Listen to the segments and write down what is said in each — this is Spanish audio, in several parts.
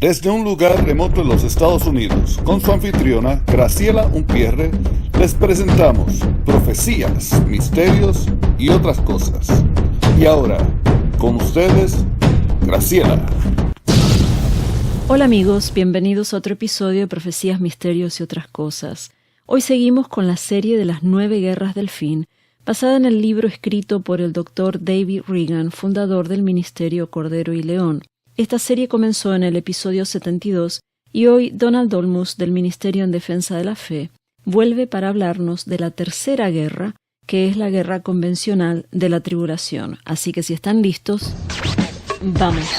Desde un lugar remoto en los Estados Unidos, con su anfitriona Graciela Unpierre, les presentamos Profecías, Misterios y otras cosas. Y ahora, con ustedes, Graciela. Hola amigos, bienvenidos a otro episodio de Profecías, Misterios y otras cosas. Hoy seguimos con la serie de las 9 guerras del fin, basada en el libro escrito por el Dr. David Reagan, fundador del Ministerio Cordero y León. Esta serie comenzó en el episodio 72 y hoy Donald Olmos del Ministerio en Defensa de la Fe vuelve para hablarnos de la tercera guerra, que es la guerra convencional de la tribulación. Así que si están listos, ¡vamos!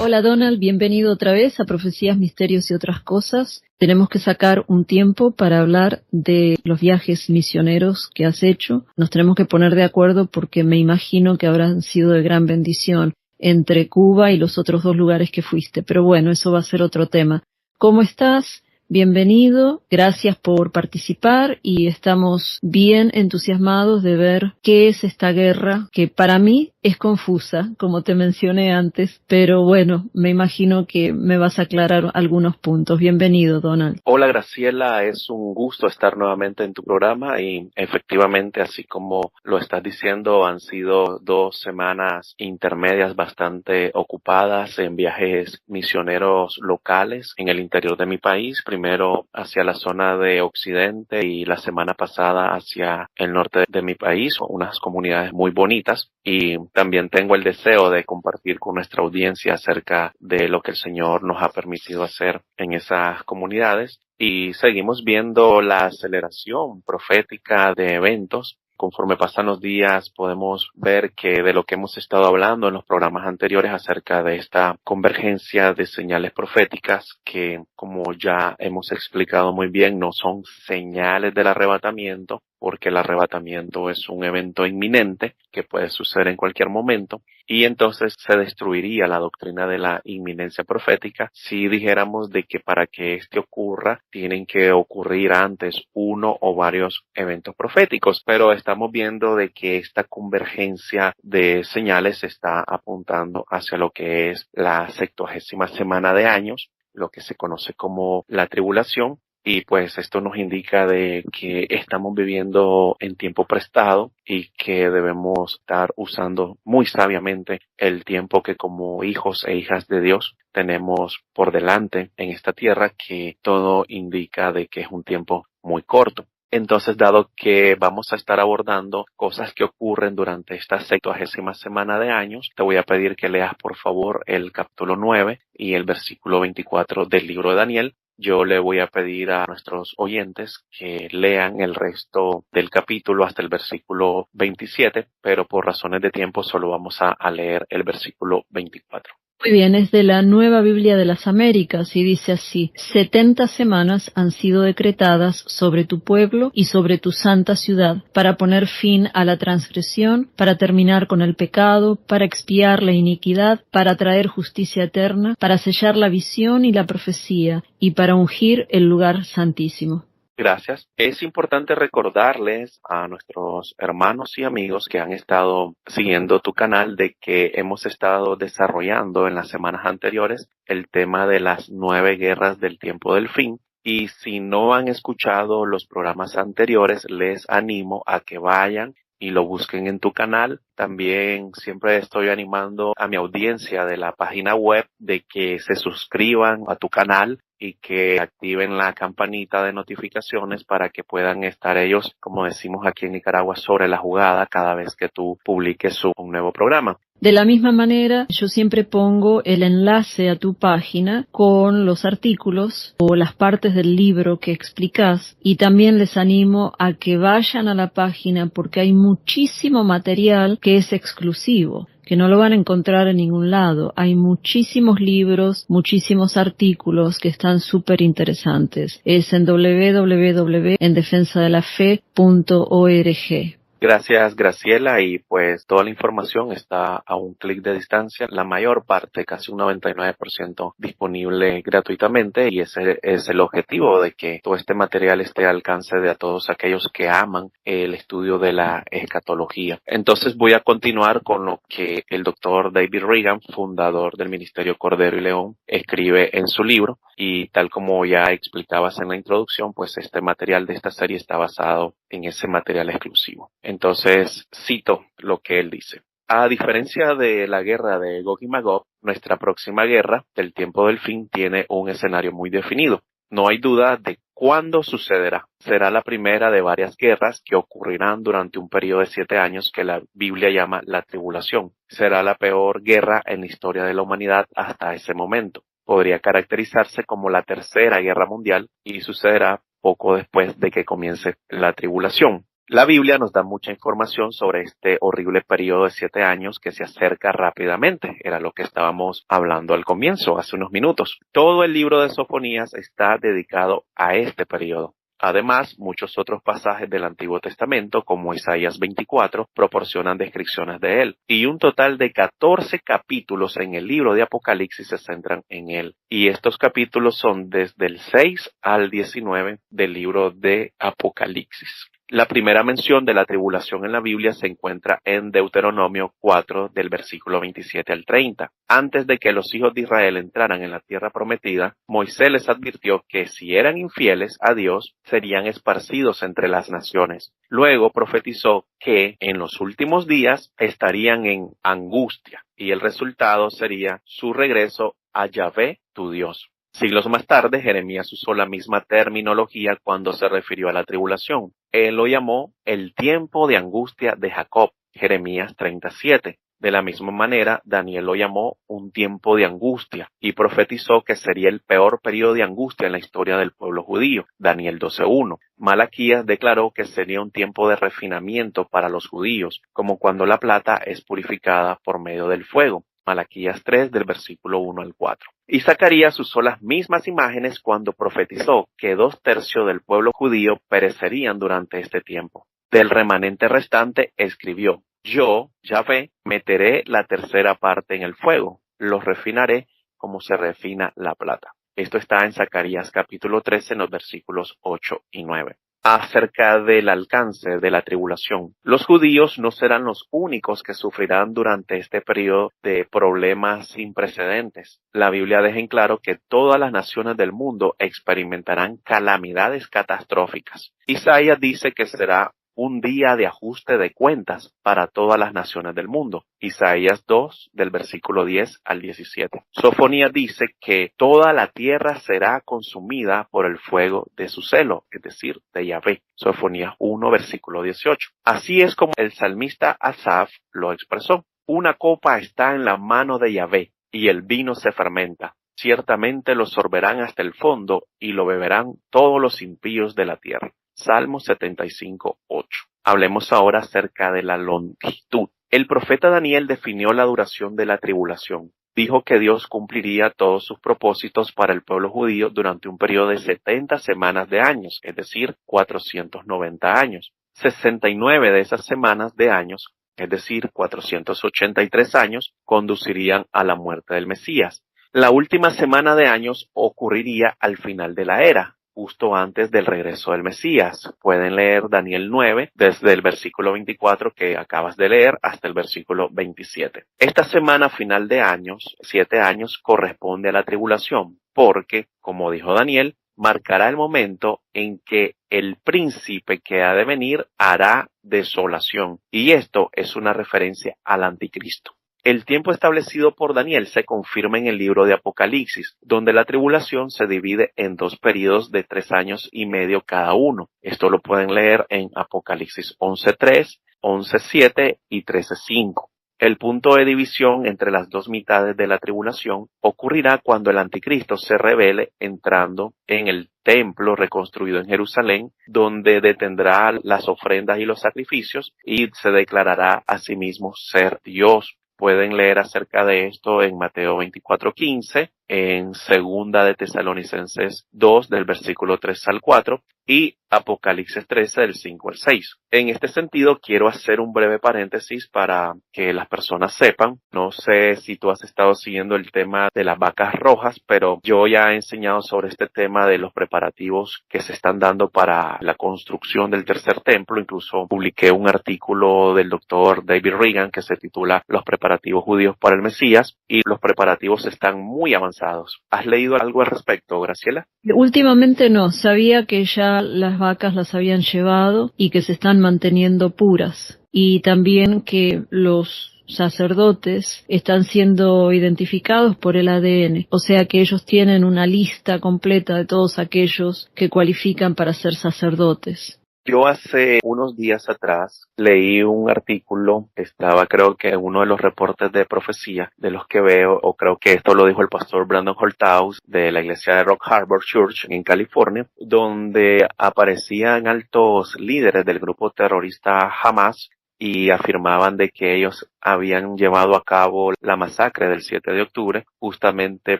Hola Donald, bienvenido otra vez a Profecías, Misterios y otras cosas. Tenemos que sacar un tiempo para hablar de los viajes misioneros que has hecho. Nos tenemos que poner de acuerdo porque me imagino que habrán sido de gran bendición entre Cuba y los otros 2 lugares que fuiste. Pero bueno, eso va a ser otro tema. ¿Cómo estás? Bienvenido, gracias por participar y estamos bien entusiasmados de ver qué es esta guerra, que para mí es confusa, como te mencioné antes, pero bueno, me imagino que me vas a aclarar algunos puntos. Bienvenido, Donald. Hola, Graciela, es un gusto estar nuevamente en tu programa y efectivamente, así como lo estás diciendo, han sido 2 semanas intermedias bastante ocupadas en viajes misioneros locales en el interior de mi país, primero hacia la zona de Occidente y la semana pasada hacia el norte de mi país, unas comunidades muy bonitas, y también tengo el deseo de compartir con nuestra audiencia acerca de lo que el Señor nos ha permitido hacer en esas comunidades. Y seguimos viendo la aceleración profética de eventos. Conforme pasan los días, podemos ver que de lo que hemos estado hablando en los programas anteriores acerca de esta convergencia de señales proféticas que, como ya hemos explicado muy bien, no son señales del arrebatamiento, porque el arrebatamiento es un evento inminente que puede suceder en cualquier momento, y entonces se destruiría la doctrina de la inminencia profética si dijéramos de que para que esto ocurra tienen que ocurrir antes uno o varios eventos proféticos, pero estamos viendo de que esta convergencia de señales está apuntando hacia lo que es la 70ª semana de años, lo que se conoce como la tribulación. Y pues esto nos indica de que estamos viviendo en tiempo prestado y que debemos estar usando muy sabiamente el tiempo que como hijos e hijas de Dios tenemos por delante en esta tierra, que todo indica de que es un tiempo muy corto. Entonces, dado que vamos a estar abordando cosas que ocurren durante esta 70ª semana de años, te voy a pedir que leas por favor el capítulo 9 y el versículo 24 del libro de Daniel. Yo le voy a pedir a nuestros oyentes que lean el resto del capítulo hasta el versículo 27, pero por razones de tiempo solo vamos a leer el versículo 24. Muy bien, es de la Nueva Biblia de las Américas y dice así: 70 semanas han sido decretadas sobre tu pueblo y sobre tu santa ciudad, para poner fin a la transgresión, para terminar con el pecado, para expiar la iniquidad, para traer justicia eterna, para sellar la visión y la profecía, y para ungir el lugar santísimo. Gracias. Es importante recordarles a nuestros hermanos y amigos que han estado siguiendo tu canal de que hemos estado desarrollando en las semanas anteriores el tema de las 9 guerras del tiempo del fin. Y si no han escuchado los programas anteriores, les animo a que vayan y lo busquen en tu canal. También siempre estoy animando a mi audiencia de la página web de que se suscriban a tu canal y que activen la campanita de notificaciones para que puedan estar ellos, como decimos aquí en Nicaragua, sobre la jugada cada vez que tú publiques un nuevo programa. De la misma manera, yo siempre pongo el enlace a tu página con los artículos o las partes del libro que explicas, y también les animo a que vayan a la página porque hay muchísimo material que es exclusivo, que no lo van a encontrar en ningún lado. Hay muchísimos libros, muchísimos artículos que están súper interesantes. Es en www.endefensadelafe.org. Gracias, Graciela, y pues toda la información está a un clic de distancia, la mayor parte, casi un 99% disponible gratuitamente, y ese es el objetivo, de que todo este material esté al alcance de todos aquellos que aman el estudio de la escatología. Entonces voy a continuar con lo que el doctor David Reagan, fundador del Ministerio Cordero y León, escribe en su libro, y tal como ya explicabas en la introducción, pues este material de esta serie está basado en ese material exclusivo. Entonces, cito lo que él dice. A diferencia de la guerra de Gog y Magog, nuestra próxima guerra del tiempo del fin tiene un escenario muy definido. No hay duda de cuándo sucederá. Será la primera de varias guerras que ocurrirán durante un periodo de 7 años que la Biblia llama la tribulación. Será la peor guerra en la historia de la humanidad hasta ese momento. Podría caracterizarse como la tercera guerra mundial y sucederá poco después de que comience la tribulación. La Biblia nos da mucha información sobre este horrible periodo de 7 años que se acerca rápidamente. Era lo que estábamos hablando al comienzo, hace unos minutos. Todo el libro de Sofonías está dedicado a este periodo. Además, muchos otros pasajes del Antiguo Testamento, como Isaías 24, proporcionan descripciones de él. Y un total de 14 capítulos en el libro de Apocalipsis se centran en él. Y estos capítulos son desde el 6 al 19 del libro de Apocalipsis. La primera mención de la tribulación en la Biblia se encuentra en Deuteronomio 4, del versículo 27 al 30. Antes de que los hijos de Israel entraran en la tierra prometida, Moisés les advirtió que si eran infieles a Dios, serían esparcidos entre las naciones. Luego profetizó que en los últimos días estarían en angustia, y el resultado sería su regreso a Yahvé, tu Dios. Siglos más tarde, Jeremías usó la misma terminología cuando se refirió a la tribulación. Él lo llamó el tiempo de angustia de Jacob, Jeremías 37. De la misma manera, Daniel lo llamó un tiempo de angustia y profetizó que sería el peor periodo de angustia en la historia del pueblo judío, Daniel 12:1. Malaquías declaró que sería un tiempo de refinamiento para los judíos, como cuando la plata es purificada por medio del fuego. Malaquías 3 del versículo 1 al 4. Y Zacarías usó las mismas imágenes cuando profetizó que 2/3 del pueblo judío perecerían durante este tiempo. Del remanente restante escribió: yo, Yahvé, meteré la tercera parte en el fuego, los refinaré como se refina la plata. Esto está en Zacarías capítulo 13 en los versículos 8 y 9. Acerca del alcance de la tribulación. Los judíos no serán los únicos que sufrirán durante este periodo de problemas sin precedentes. La Biblia deja en claro que todas las naciones del mundo experimentarán calamidades catastróficas. Isaías dice que será un día de ajuste de cuentas para todas las naciones del mundo. Isaías 2, del versículo 10 al 17. Sofonías dice que toda la tierra será consumida por el fuego de su celo, es decir, de Yahvé. Sofonías 1, versículo 18. Así es como el salmista Asaf lo expresó. Una copa está en la mano de Yahvé, y el vino se fermenta. Ciertamente lo sorberán hasta el fondo, y lo beberán todos los impíos de la tierra. Salmo 75:8. Hablemos ahora acerca de la longitud. El profeta Daniel definió la duración de la tribulación. Dijo que Dios cumpliría todos sus propósitos para el pueblo judío durante un periodo de 70 semanas de años, es decir, 490 años. 69 de esas semanas de años, es decir, 483 años, conducirían a la muerte del Mesías. La última semana de años ocurriría al final de la era, justo antes del regreso del Mesías. Pueden leer Daniel 9, desde el versículo 24 que acabas de leer hasta el versículo 27. Esta semana final de años, 7 años, corresponde a la tribulación, porque, como dijo Daniel, marcará el momento en que el príncipe que ha de venir hará desolación. Y esto es una referencia al anticristo. El tiempo establecido por Daniel se confirma en el libro de Apocalipsis, donde la tribulación se divide en 2 periodos de 3 años y medio cada uno. Esto lo pueden leer en Apocalipsis 11:3, 11:7 y 13:5. El punto de división entre las dos mitades de la tribulación ocurrirá cuando el anticristo se revele entrando en el templo reconstruido en Jerusalén, donde detendrá las ofrendas y los sacrificios y se declarará a sí mismo ser Dios. Pueden leer acerca de esto en Mateo 24:15, en Segunda de Tesalonicenses 2, del versículo 3 al 4, y Apocalipsis 13, del 5 al 6. En este sentido, quiero hacer un breve paréntesis para que las personas sepan. No sé si tú has estado siguiendo el tema de las vacas rojas, pero yo ya he enseñado sobre este tema de los preparativos que se están dando para la construcción del tercer templo. Incluso publiqué un artículo del doctor David Reagan que se titula Los preparativos judíos para el Mesías, y los preparativos están muy avanzados. ¿Has leído algo al respecto, Graciela? Últimamente no, sabía que ya las vacas las habían llevado y que se están manteniendo puras, y también que los sacerdotes están siendo identificados por el ADN, o sea que ellos tienen una lista completa de todos aquellos que cualifican para ser sacerdotes. Yo hace unos días atrás leí un artículo, estaba creo que en uno de los reportes de profecía de los que veo, o creo que esto lo dijo el pastor Brandon Holthaus de la iglesia de Rock Harbor Church en California, donde aparecían altos líderes del grupo terrorista Hamas y afirmaban de que ellos habían llevado a cabo la masacre del 7 de octubre justamente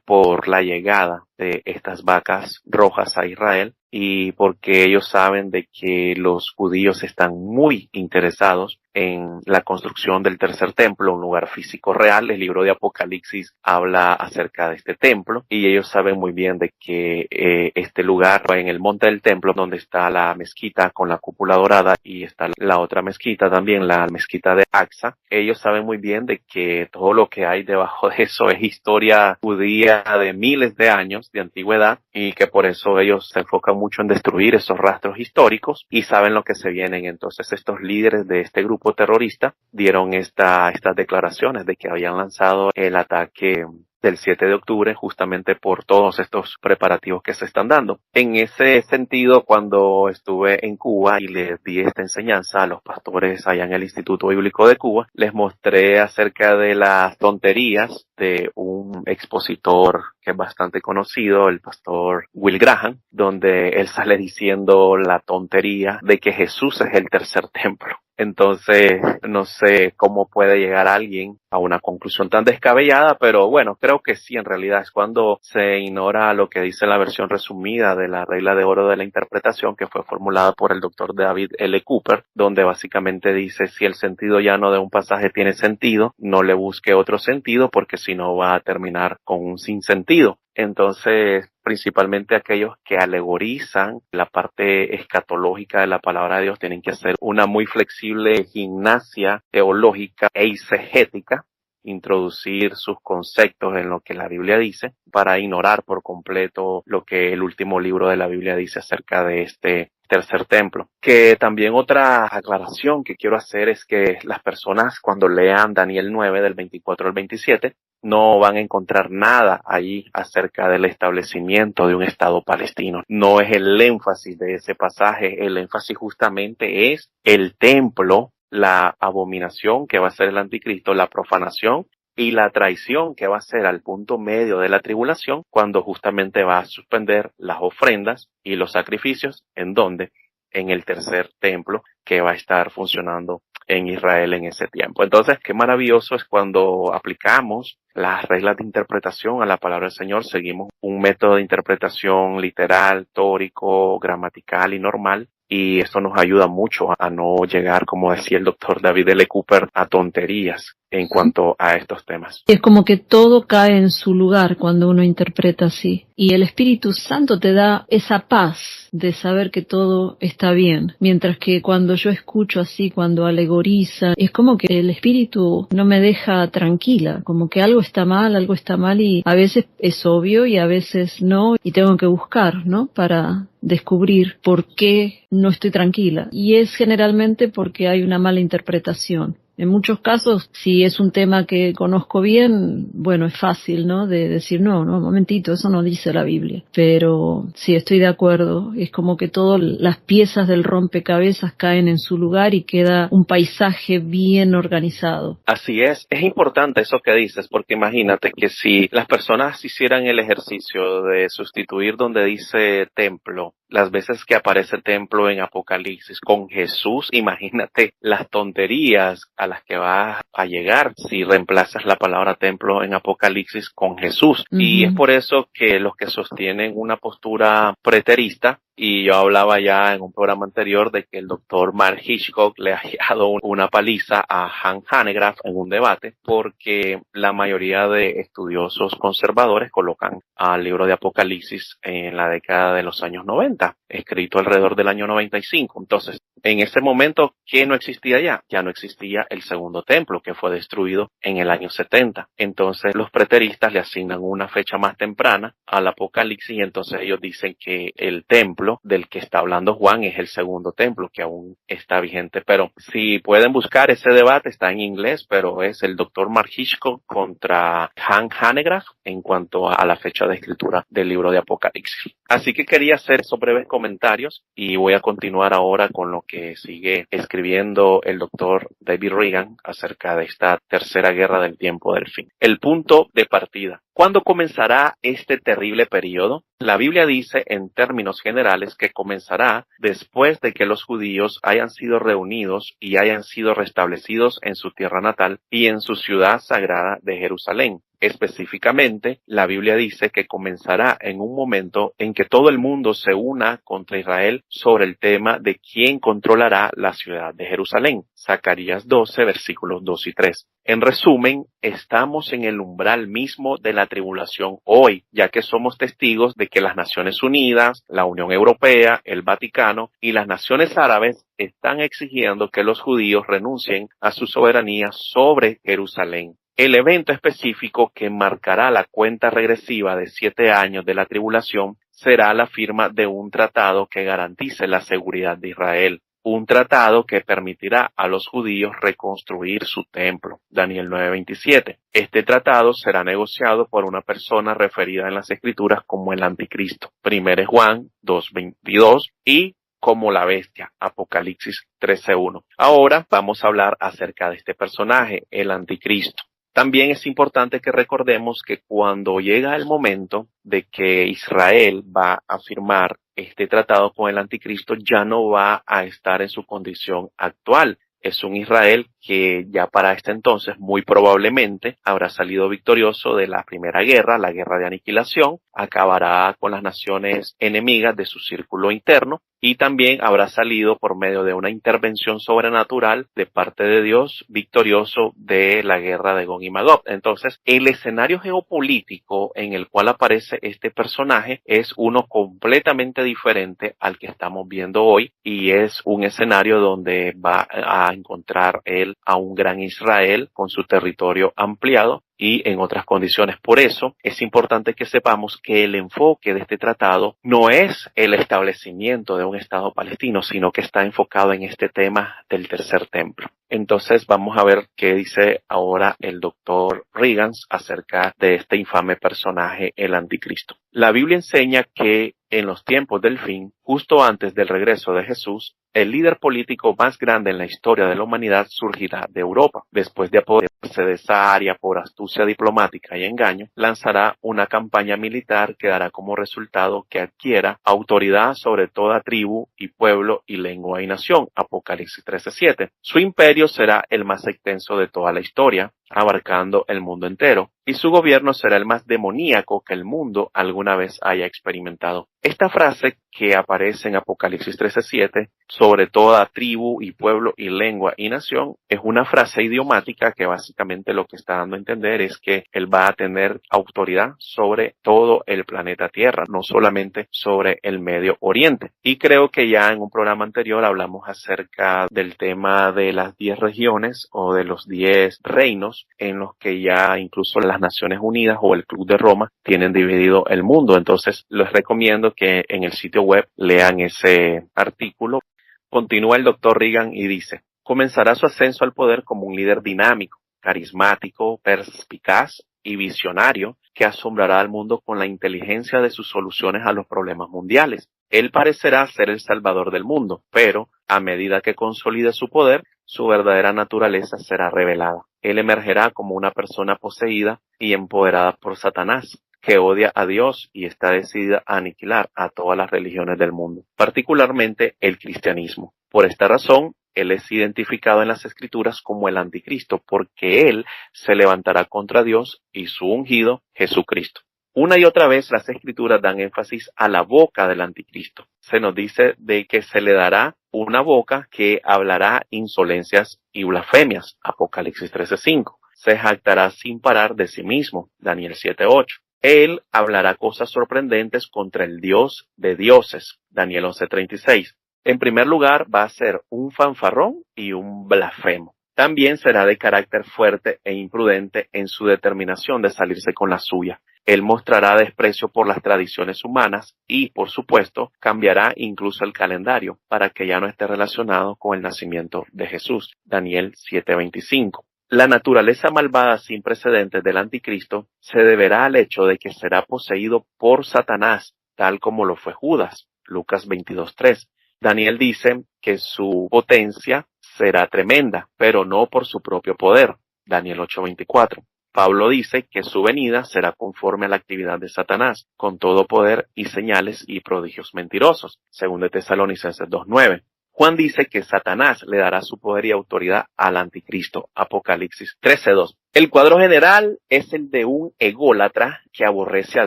por la llegada de estas vacas rojas a Israel, y porque ellos saben de que los judíos están muy interesados en la construcción del tercer templo, un lugar físico real. El libro de Apocalipsis habla acerca de este templo, y ellos saben muy bien de que este lugar en el monte del templo, donde está la mezquita con la cúpula dorada y está la otra mezquita también, la mezquita de Aqsa, ellos saben muy bien de que todo lo que hay debajo de eso es historia judía de miles de años de antigüedad, y que por eso ellos se enfocan mucho en destruir esos rastros históricos y saben lo que se vienen. Entonces estos líderes de este grupo terrorista dieron estas declaraciones de que habían lanzado el ataque del 7 de octubre justamente por todos estos preparativos que se están dando. En ese sentido, cuando estuve en Cuba y les di esta enseñanza a los pastores allá en el Instituto Bíblico de Cuba, les mostré acerca de las tonterías de un expositor que es bastante conocido, el pastor Will Graham, donde él sale diciendo la tontería de que Jesús es el tercer templo. Entonces, no sé cómo puede llegar alguien a una conclusión tan descabellada, pero bueno, creo que sí, en realidad es cuando se ignora lo que dice la versión resumida de la regla de oro de la interpretación, que fue formulada por el doctor David L. Cooper, donde básicamente dice: si el sentido llano de un pasaje tiene sentido, no le busque otro sentido, porque si no va a terminar con un sinsentido. Entonces, principalmente aquellos que alegorizan la parte escatológica de la palabra de Dios tienen que hacer una muy flexible gimnasia teológica e exegética, introducir sus conceptos en lo que la Biblia dice para ignorar por completo lo que el último libro de la Biblia dice acerca de este tercer templo. Que también otra aclaración que quiero hacer es que las personas, cuando lean Daniel 9 del 24 al 27, no van a encontrar nada allí acerca del establecimiento de un Estado palestino. No es el énfasis de ese pasaje. El énfasis justamente es el templo, la abominación que va a ser el anticristo, la profanación y la traición que va a ser al punto medio de la tribulación, cuando justamente va a suspender las ofrendas y los sacrificios. ¿En dónde? En el tercer templo que va a estar funcionando en Israel en ese tiempo. Entonces, qué maravilloso es cuando aplicamos las reglas de interpretación a la palabra del Señor. Seguimos un método de interpretación literal, histórico, gramatical y normal. Y esto nos ayuda mucho a no llegar, como decía el doctor David L. Cooper, a tonterías en cuanto a estos temas. Es como que todo cae en su lugar cuando uno interpreta así. Y el Espíritu Santo te da esa paz de saber que todo está bien. Mientras que cuando yo escucho así, cuando alegoriza, es como que el Espíritu no me deja tranquila. Como que algo está mal y a veces es obvio y a veces no. Y tengo que buscar, ¿no? Para descubrir por qué no estoy tranquila. Y es generalmente porque hay una mala interpretación. En muchos casos, si es un tema que conozco bien, bueno, es fácil, ¿no? De decir, no, un momentito, eso no dice la Biblia. Pero sí, estoy de acuerdo. Es como que todas las piezas del rompecabezas caen en su lugar y queda un paisaje bien organizado. Así es importante eso que dices, porque imagínate que si las personas hicieran el ejercicio de sustituir donde dice templo, las veces que aparece templo en Apocalipsis con Jesús, imagínate las tonterías a las que vas a llegar si reemplazas la palabra templo en Apocalipsis con Jesús. Y es por eso que los que sostienen una postura preterista, y yo hablaba ya en un programa anterior de que el doctor Mark Hitchcock le ha dado una paliza a Hank Hanegraaff en un debate, porque la mayoría de estudiosos conservadores colocan al libro de Apocalipsis en la década de los años 90, escrito alrededor del año 95. Entonces, en ese momento, ¿qué no existía ya? Ya no existía el segundo templo, que fue destruido en el año 70. Entonces, los preteristas le asignan una fecha más temprana al Apocalipsis y entonces ellos dicen que el templo del que está hablando Juan es el segundo templo, que aún está vigente. Pero si pueden buscar ese debate, está en inglés, pero es el doctor Mark Hitchcock contra Hank Hanegraaff en cuanto a la fecha de escritura del libro de Apocalipsis. Así que quería hacer esos breves comentarios y voy a continuar ahora con lo que sigue escribiendo el doctor David Reagan acerca de esta tercera guerra del tiempo del fin. El punto de partida. ¿Cuándo comenzará este terrible periodo? La Biblia dice en términos generales que comenzará después de que los judíos hayan sido reunidos y hayan sido restablecidos en su tierra natal y en su ciudad sagrada de Jerusalén. Específicamente, la Biblia dice que comenzará en un momento en que todo el mundo se una contra Israel sobre el tema de quién controlará la ciudad de Jerusalén. Zacarías 12, versículos 2 y 3. En resumen, estamos en el umbral mismo de la tribulación hoy, ya que somos testigos de que las Naciones Unidas, la Unión Europea, el Vaticano y las naciones árabes están exigiendo que los judíos renuncien a su soberanía sobre Jerusalén. El evento específico que marcará la cuenta regresiva de 7 años de la tribulación será la firma de un tratado que garantice la seguridad de Israel. Un tratado que permitirá a los judíos reconstruir su templo. Daniel 9:27. Este tratado será negociado por una persona referida en las Escrituras como el Anticristo. 1 Juan 2:22 y como la bestia. Apocalipsis 13:1. Ahora vamos a hablar acerca de este personaje, el Anticristo. También es importante que recordemos que cuando llega el momento de que Israel va a firmar este tratado con el Anticristo, ya no va a estar en su condición actual. Es un Israel que ya para este entonces muy probablemente habrá salido victorioso de la primera guerra, la guerra de aniquilación, acabará con las naciones enemigas de su círculo interno y también habrá salido por medio de una intervención sobrenatural de parte de Dios victorioso de la guerra de Gog y Magog. Entonces, el escenario geopolítico en el cual aparece este personaje es uno completamente diferente al que estamos viendo hoy y es un escenario donde va a encontrar él a un gran Israel con su territorio ampliado y en otras condiciones. Por eso es importante que sepamos que el enfoque de este tratado no es el establecimiento de un Estado palestino, sino que está enfocado en este tema del tercer templo. Entonces vamos a ver qué dice ahora el doctor Reagan acerca de este infame personaje, el Anticristo. La Biblia enseña que en los tiempos del fin, justo antes del regreso de Jesús, el líder político más grande en la historia de la humanidad surgirá de Europa. Después de apoderarse de esa área por astucia diplomática y engaño, lanzará una campaña militar que dará como resultado que adquiera autoridad sobre toda tribu y pueblo y lengua y nación. Apocalipsis 13:7. Su imperio será el más extenso de toda la historia, abarcando el mundo entero, y su gobierno será el más demoníaco que el mundo alguna vez haya experimentado. Esta frase que aparece en Apocalipsis 13:7, sobre toda tribu y pueblo y lengua y nación, es una frase idiomática que básicamente lo que está dando a entender es que él va a tener autoridad sobre todo el planeta Tierra, no solamente sobre el Medio Oriente. Y creo que ya en un programa anterior hablamos acerca del tema de las 10 regiones o de los 10 reinos en los que ya incluso las Naciones Unidas o el Club de Roma tienen dividido el mundo. Entonces les recomiendo que en el sitio web lean ese artículo. Continúa el doctor Reagan y dice: Comenzará su ascenso al poder como un líder dinámico, carismático, perspicaz y visionario que asombrará al mundo con la inteligencia de sus soluciones a los problemas mundiales. Él parecerá ser el salvador del mundo, pero a medida que consolide su poder, su verdadera naturaleza será revelada. Él emergerá como una persona poseída y empoderada por Satanás, que odia a Dios y está decidida a aniquilar a todas las religiones del mundo, particularmente el cristianismo. Por esta razón, él es identificado en las Escrituras como el Anticristo, porque él se levantará contra Dios y su ungido, Jesucristo. Una y otra vez las Escrituras dan énfasis a la boca del Anticristo. Se nos dice de que se le dará una boca que hablará insolencias y blasfemias, Apocalipsis 13:5. Se jactará sin parar de sí mismo, Daniel 7:8. Él hablará cosas sorprendentes contra el Dios de dioses, Daniel 11:36. En primer lugar, va a ser un fanfarrón y un blasfemo. También será de carácter fuerte e imprudente en su determinación de salirse con la suya. Él mostrará desprecio por las tradiciones humanas y, por supuesto, cambiará incluso el calendario para que ya no esté relacionado con el nacimiento de Jesús. Daniel 7:25. La naturaleza malvada sin precedentes del Anticristo se deberá al hecho de que será poseído por Satanás, tal como lo fue Judas. Lucas 22:3. Daniel dice que su potencia será tremenda, pero no por su propio poder. Daniel 8:24. Pablo dice que su venida será conforme a la actividad de Satanás, con todo poder y señales y prodigios mentirosos, según de Tesalonicenses 2:9. Juan dice que Satanás le dará su poder y autoridad al Anticristo, Apocalipsis 13:2. El cuadro general es el de un ególatra que aborrece a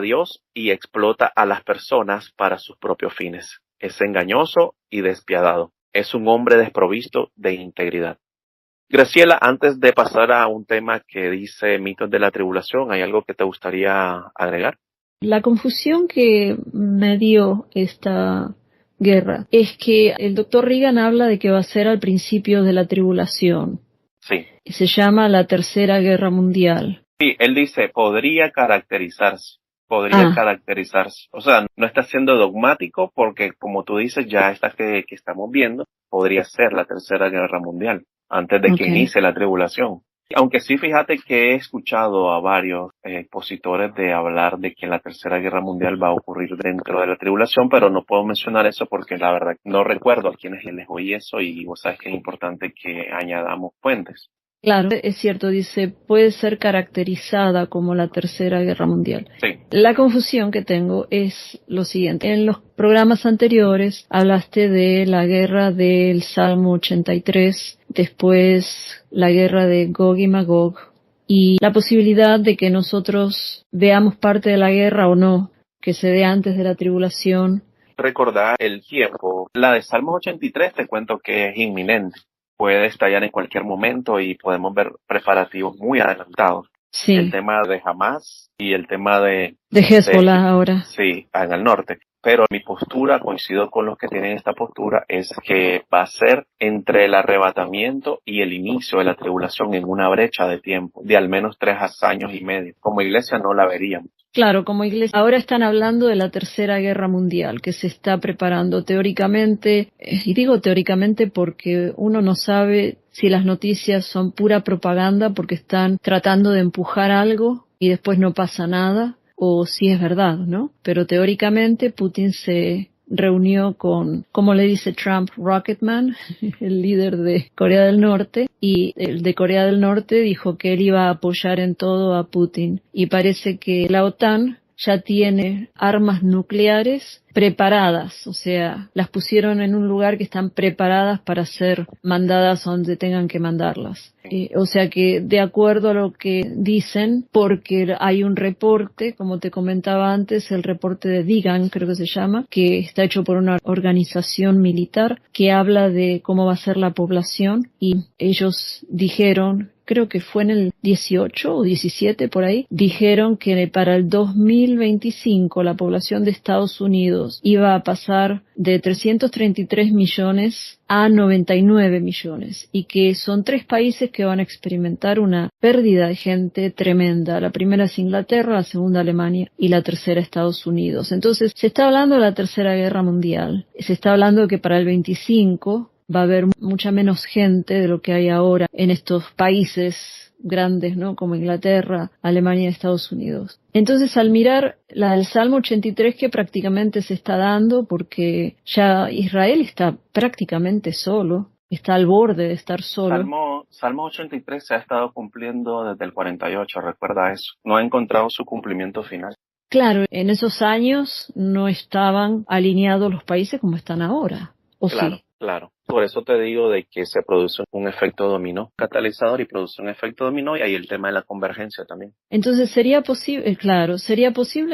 Dios y explota a las personas para sus propios fines. Es engañoso y despiadado. Es un hombre desprovisto de integridad. Graciela, antes de pasar a un tema que dice mitos de la tribulación, ¿hay algo que te gustaría agregar? La confusión que me dio esta guerra es que el doctor Reagan habla de que va a ser al principio de la tribulación. Sí. Se llama la Tercera Guerra Mundial. Sí, él dice, podría caracterizarse. O sea, no está siendo dogmático porque, como tú dices, ya esta que estamos viendo podría ser la Tercera Guerra Mundial, antes de que inicie la tribulación. Aunque sí, fíjate que he escuchado a varios expositores de hablar de que la Tercera Guerra Mundial va a ocurrir dentro de la tribulación, pero no puedo mencionar eso porque la verdad no recuerdo a quienes les oí eso y vos sabes que es importante que añadamos fuentes. Claro, es cierto, dice, puede ser caracterizada como la Tercera Guerra Mundial. Sí. La confusión que tengo es lo siguiente. En los programas anteriores hablaste de la guerra del Salmo 83, después la guerra de Gog y Magog, y la posibilidad de que nosotros veamos parte de la guerra o no, que se dé antes de la tribulación. Recordar el tiempo. La de Salmo 83 te cuento que es inminente. Puede estallar en cualquier momento y podemos ver preparativos muy adelantados. Sí. El tema de Hamas y el tema de Hezbollah ahora. Sí, en el norte. Pero mi postura, coincido con los que tienen esta postura, es que va a ser entre el arrebatamiento y el inicio de la tribulación en una brecha de tiempo, de al menos 3 años y medio. Como iglesia no la veríamos. Claro, como iglesia. Ahora están hablando de la Tercera Guerra Mundial, que se está preparando teóricamente, y digo teóricamente porque uno no sabe si las noticias son pura propaganda porque están tratando de empujar algo y después no pasa nada, o si es verdad, ¿no? Pero teóricamente Putin se reunió con, como le dice Trump, Rocketman, el líder de Corea del Norte, y el de Corea del Norte dijo que él iba a apoyar en todo a Putin. Y parece que la OTAN ya tiene armas nucleares preparadas, o sea, las pusieron en un lugar que están preparadas para ser mandadas a donde tengan que mandarlas. O sea que de acuerdo a lo que dicen, porque hay un reporte, como te comentaba antes, el reporte de Digan, creo que se llama, que está hecho por una organización militar que habla de cómo va a ser la población, y ellos dijeron, creo que fue en el 18 o 17 por ahí, dijeron que para el 2025 la población de Estados Unidos iba a pasar de 333 millones a 99 millones y que son 3 países que van a experimentar una pérdida de gente tremenda. La primera es Inglaterra, la segunda Alemania y la tercera Estados Unidos. Entonces se está hablando de la Tercera Guerra Mundial. Se está hablando de que para el 25 va a haber mucha menos gente de lo que hay ahora en estos países grandes, ¿no? Como Inglaterra, Alemania y Estados Unidos. Entonces, al mirar la del Salmo 83 que prácticamente se está dando, porque ya Israel está prácticamente solo, está al borde de estar solo. Salmo 83 se ha estado cumpliendo desde el 48, recuerda eso. No ha encontrado su cumplimiento final. Claro, en esos años no estaban alineados los países como están ahora, ¿o Claro, sí? claro. Por eso te digo de que se produce un efecto dominó catalizador y produce un efecto dominó, y ahí el tema de la convergencia también. Entonces sería posible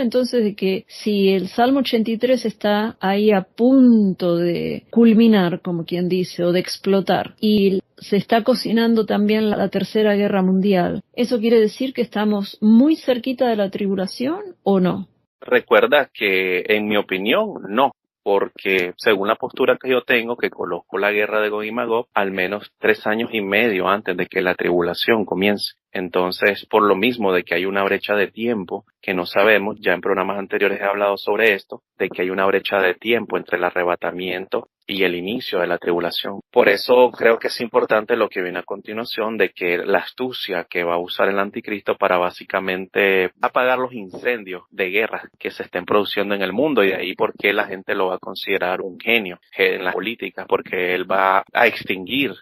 entonces de que si el Salmo 83 está ahí a punto de culminar, como quien dice, o de explotar, y se está cocinando también la Tercera Guerra Mundial, ¿eso quiere decir que estamos muy cerquita de la tribulación o no? Recuerda que, en mi opinión, no. Porque según la postura que yo tengo, que coloco la guerra de Gog y Magog al menos 3 años y medio antes de que la tribulación comience. Entonces, por lo mismo de que hay una brecha de tiempo que no sabemos, ya en programas anteriores he hablado sobre esto, de que hay una brecha de tiempo entre el arrebatamiento y el inicio de la tribulación. Por eso creo que es importante lo que viene a continuación, de que la astucia que va a usar el anticristo para básicamente apagar los incendios de guerra que se estén produciendo en el mundo, y de ahí por qué la gente lo va a considerar un genio en la política, porque él va a extinguir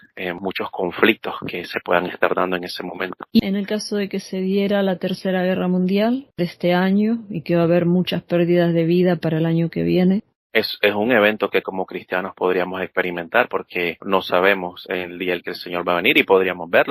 muchos conflictos que se puedan estar dando en ese momento. Y en el caso de que se diera la Tercera Guerra Mundial de este año y que va a haber muchas pérdidas de vida para el año que viene, Es un evento que como cristianos podríamos experimentar, porque no sabemos el día en que el Señor va a venir, y podríamos ver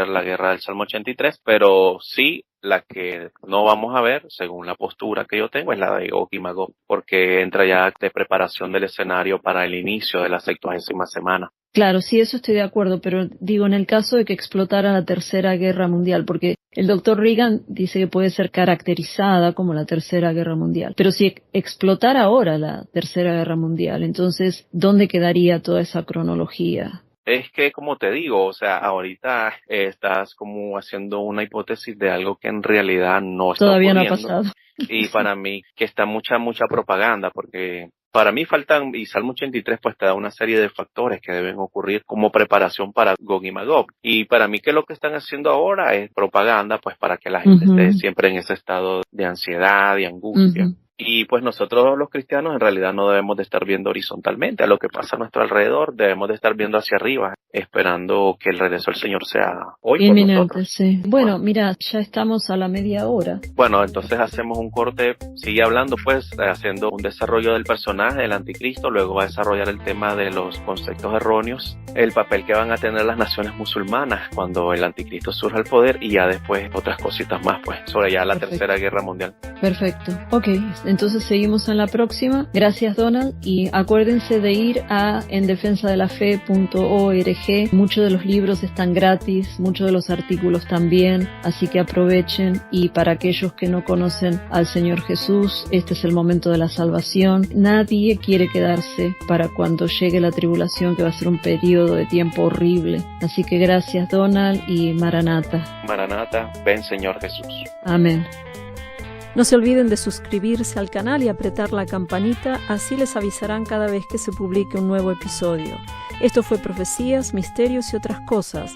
la guerra del Salmo 83, pero sí, la que no vamos a ver, según la postura que yo tengo, es la de Gog y Magog, porque entra ya de preparación del escenario para el inicio de la 70ª semana. Claro, sí, eso estoy de acuerdo, pero digo, en el caso de que explotara la Tercera Guerra Mundial, porque el doctor Reagan dice que puede ser caracterizada como la Tercera Guerra Mundial, pero si explotara ahora la Tercera Guerra Mundial, entonces, ¿dónde quedaría toda esa cronología? Es que, como te digo, o sea, ahorita estás como haciendo una hipótesis de algo que en realidad no está Todavía no ha ocurriendo. pasado. Y para mí que está mucha propaganda, porque para mí faltan, y Salmo 83 pues te da una serie de factores que deben ocurrir como preparación para Gog y Magog. Y para mí que lo que están haciendo ahora es propaganda, pues para que la gente esté siempre en ese estado de ansiedad y angustia. Y pues nosotros los cristianos en realidad no debemos de estar viendo horizontalmente a lo que pasa a nuestro alrededor, debemos de estar viendo hacia arriba, esperando que el regreso del Señor sea hoy por Inminente, nosotros. sí. Bueno, mira, ya estamos a la media hora. Bueno, entonces hacemos un corte, sigue hablando pues, haciendo un desarrollo del personaje, del anticristo, luego va a desarrollar el tema de los conceptos erróneos, el papel que van a tener las naciones musulmanas cuando el anticristo surja al poder, y ya después otras cositas más pues, sobre ya la Tercera Guerra Mundial. Perfecto. Ok, entonces seguimos en la próxima. Gracias, Donald, y acuérdense de ir a endefensadelafe.org. Muchos de los libros están gratis, muchos de los artículos también, así que aprovechen. Y para aquellos que no conocen al Señor Jesús, este es el momento de la salvación. Nadie quiere quedarse para cuando llegue la tribulación, que va a ser un periodo de tiempo horrible. Así que gracias, Donald, y Maranata. Maranata, ven Señor Jesús. Amén. No se olviden de suscribirse al canal y apretar la campanita, así les avisarán cada vez que se publique un nuevo episodio. Esto fue Profecías, Misterios y otras cosas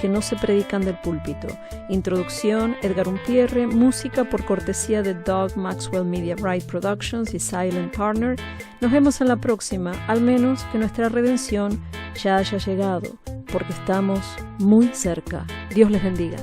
que no se predican del púlpito. Introducción, Edgar Umpierre, música por cortesía de Doug Maxwell Media Right Productions y Silent Partner. Nos vemos en la próxima, al menos que nuestra redención ya haya llegado, porque estamos muy cerca. Dios les bendiga.